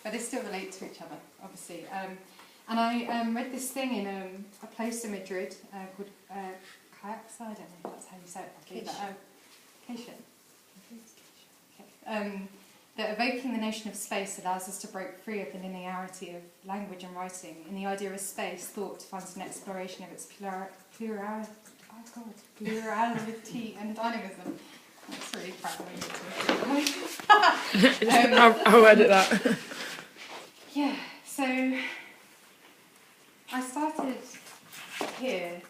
but they still relate to each other, obviously. And I read this thing in a place in Madrid called Caixo, I don't know if that's how you say it properly, but Caixo. That evoking the notion of space allows us to break free of the linearity of language and writing in the idea of space, thought finds an exploration of its plurality and dynamism. That's really crap. I'll edit that. Yeah, so I started here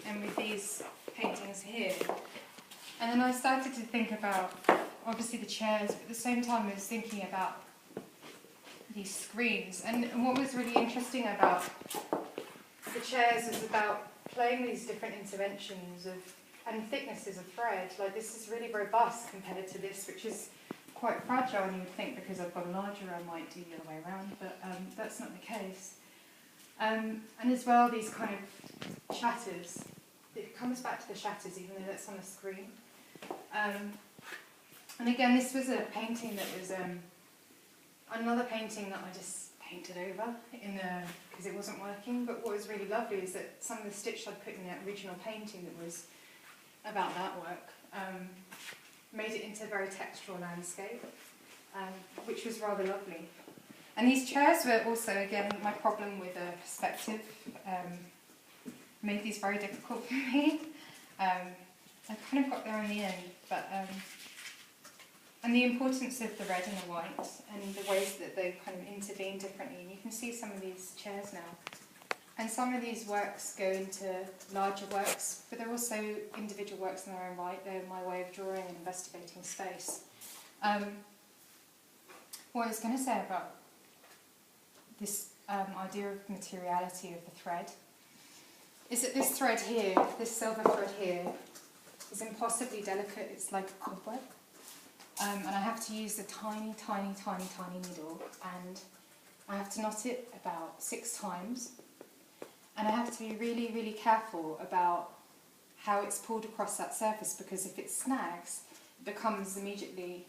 and with these paintings here, and then I started to think about obviously the chairs, but at the same time I was thinking about these screens. And what was really interesting about the chairs was about playing these different interventions and thicknesses of thread. Like, this is really robust compared to this, which is quite fragile, and you would think because I've got larger I might do the other way around, but that's not the case. And as well, these kind of shatters, it comes back to the shatters even though that's on the screen. And again, this was a painting that was another painting that I just painted over because it wasn't working. But what was really lovely is that some of the stitch I'd put in that original painting that was about that work made it into a very textural landscape, which was rather lovely. And these chairs were also, again, my problem with perspective made these very difficult for me. I kind of got there in the end, but and the importance of the red and the white and the ways that they kind of intervene differently. And you can see some of these chairs now. And some of these works go into larger works, but they're also individual works in their own right. They're my way of drawing and investigating space. What I was going to say about this idea of materiality of the thread is that this thread here, this silver thread here, is impossibly delicate. It's like a cobweb. And I have to use a tiny, tiny, tiny, tiny needle, and I have to knot it about 6 times. And I have to be really, really careful about how it's pulled across that surface, because if it snags, it becomes immediately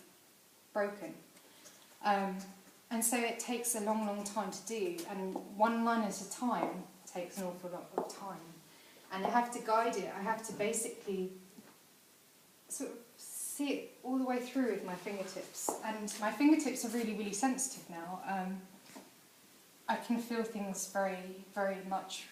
broken. And so it takes a long, long time to do, and one line at a time takes an awful lot of time. And I have to guide it. I have to basically sort of see it all the way through with my fingertips. And my fingertips are really, really sensitive now. I can feel things very, very much,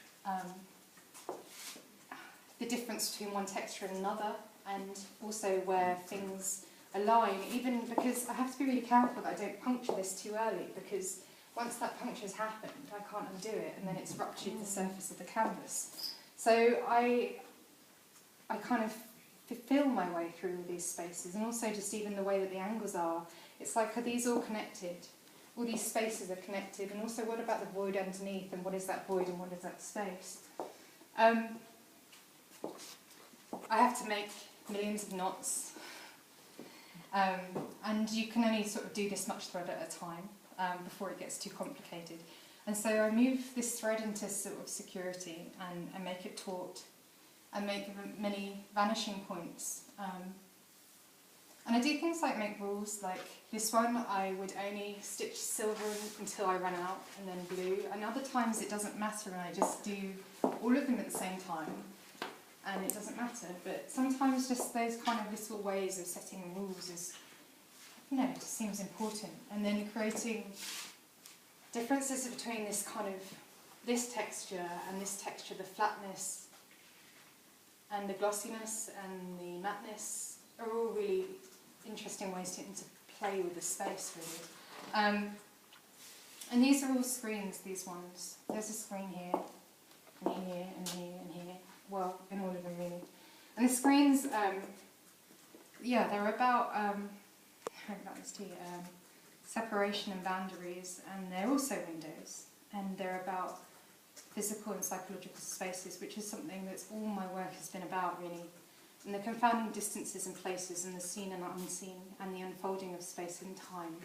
the difference between one texture and another, and also where things align, even because I have to be really careful that I don't puncture this too early, because once that puncture's happened, I can't undo it, and then it's ruptured the surface of the canvas. So I kind of feel my way through these spaces, and also just even the way that the angles are. It's like, are these all connected? All these spaces are connected, and also what about the void underneath, and what is that void and what is that space? I have to make millions of knots, and you can only sort of do this much thread at a time before it gets too complicated. And so I move this thread into sort of security and make it taut, and make many vanishing points. And I do things like make rules, like this one I would only stitch silver until I ran out, and then blue, and other times it doesn't matter and I just do all of them at the same time and it doesn't matter. But sometimes just those kind of little ways of setting rules is, you know, just seems important. And then creating differences between this kind of, this texture and this texture, the flatness and the glossiness and the mateness are all really interesting ways to play with the space, really. And these are all screens, these ones. There's a screen here, and here, and here, and here. Well, in all of them, really. And the screens, yeah, they're about, I hope that was separation and boundaries, and they're also windows. And they're about physical and psychological spaces, which is something that's all my work has been about, really. And the confounding distances and places, and the seen and unseen, and the unfolding of space and time.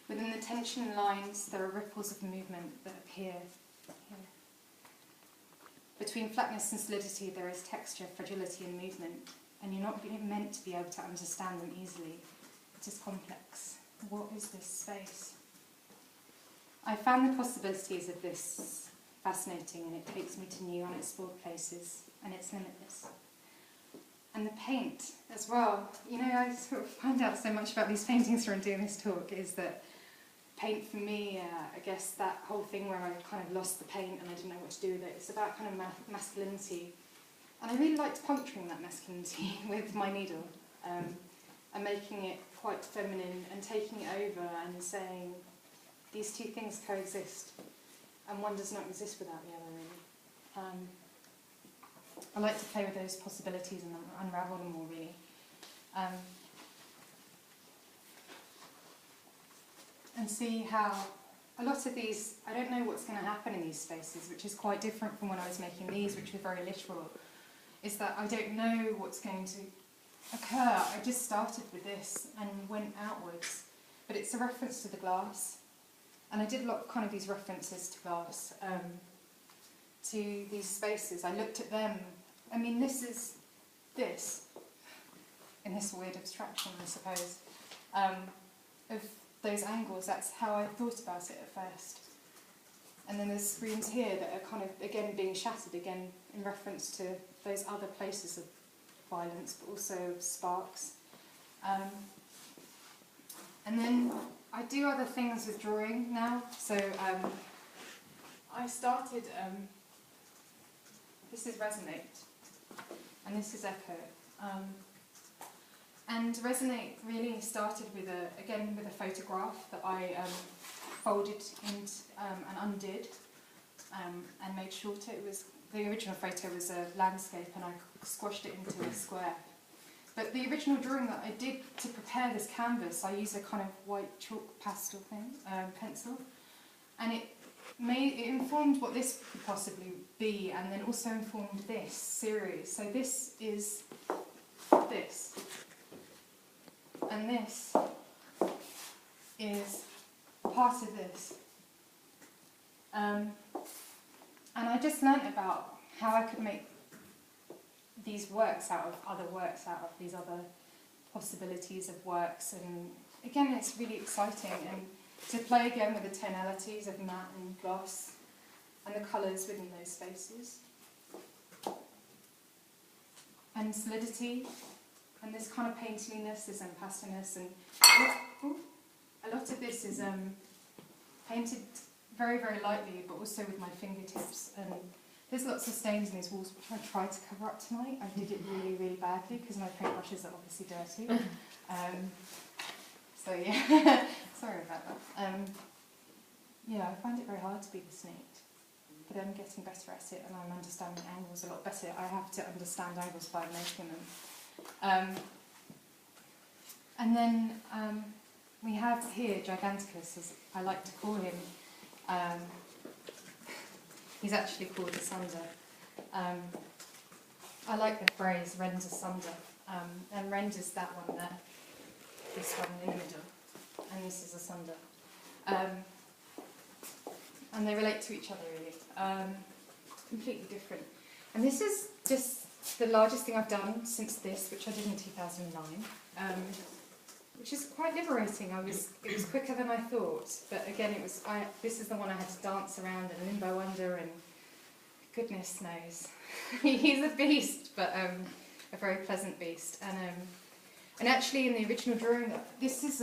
Within the tension and lines, there are ripples of movement that appear here. Between flatness and solidity, there is texture, fragility, and movement, and you're not meant to be able to understand them easily. It is complex. What is this space? I found the possibilities of this fascinating, and it takes me to new unexplored places, and it's limitless. And the paint as well. You know, I sort of find out so much about these paintings from doing this talk, is that paint for me, I guess that whole thing where I kind of lost the paint and I didn't know what to do with it, it's about kind of masculinity. And I really liked puncturing that masculinity with my needle, and making it quite feminine and taking it over and saying these two things coexist and one does not exist without the other, really. I like to play with those possibilities and unravel them all, really. And see how a lot of these, I don't know what's going to happen in these spaces, which is quite different from when I was making these, which were very literal, is that I don't know what's going to occur. I just started with this and went outwards, but it's a reference to the glass, and I did a lot of kind of these references to glass, to these spaces. I looked at them. I mean, this is this, in this weird abstraction, I suppose, of those angles. That's how I thought about it at first. And then there's screens here that are kind of, again, being shattered, again, in reference to those other places of violence, but also of sparks. And then I do other things with drawing now. So I started, this is Resonate, and this is Echo. And Resonate really started with with a photograph that I folded and undid and made shorter. The original photo was a landscape, and I squashed it into a square. But the original drawing that I did to prepare this canvas, I used a kind of white chalk pastel thing, pencil, and it informed what this could possibly be, and then also informed this series. So this is this, and this is part of this. And I just learnt about how I could make these works out of other works, out of these other possibilities of works. And again, it's really exciting, and to play again with the tonalities of matte and gloss and the colours within those spaces. And solidity, and this kind of painterliness, this impastiness, and a lot of this is painted very, very lightly, but also with my fingertips. And there's lots of stains in these walls, which I tried to cover up tonight. I did it really, really badly, because my paintbrushes are obviously dirty. So yeah, sorry about that. Yeah, I find it very hard to be this neat, but I'm getting better at it, and I'm understanding angles a lot better. I have to understand angles by making them. And then we have here Giganticus, as I like to call him. He's actually called Asunder. I like the phrase rend asunder, and rend is that one there, this one in the middle, and this is Asunder. And they relate to each other, really. Completely different. And this is just the largest thing I've done since this, which I did in 2009. Which is quite liberating. It was quicker than I thought, but again, this is the one I had to dance around and limbo under, and goodness knows, he's a beast, but a very pleasant beast. And actually, in the original drawing, this is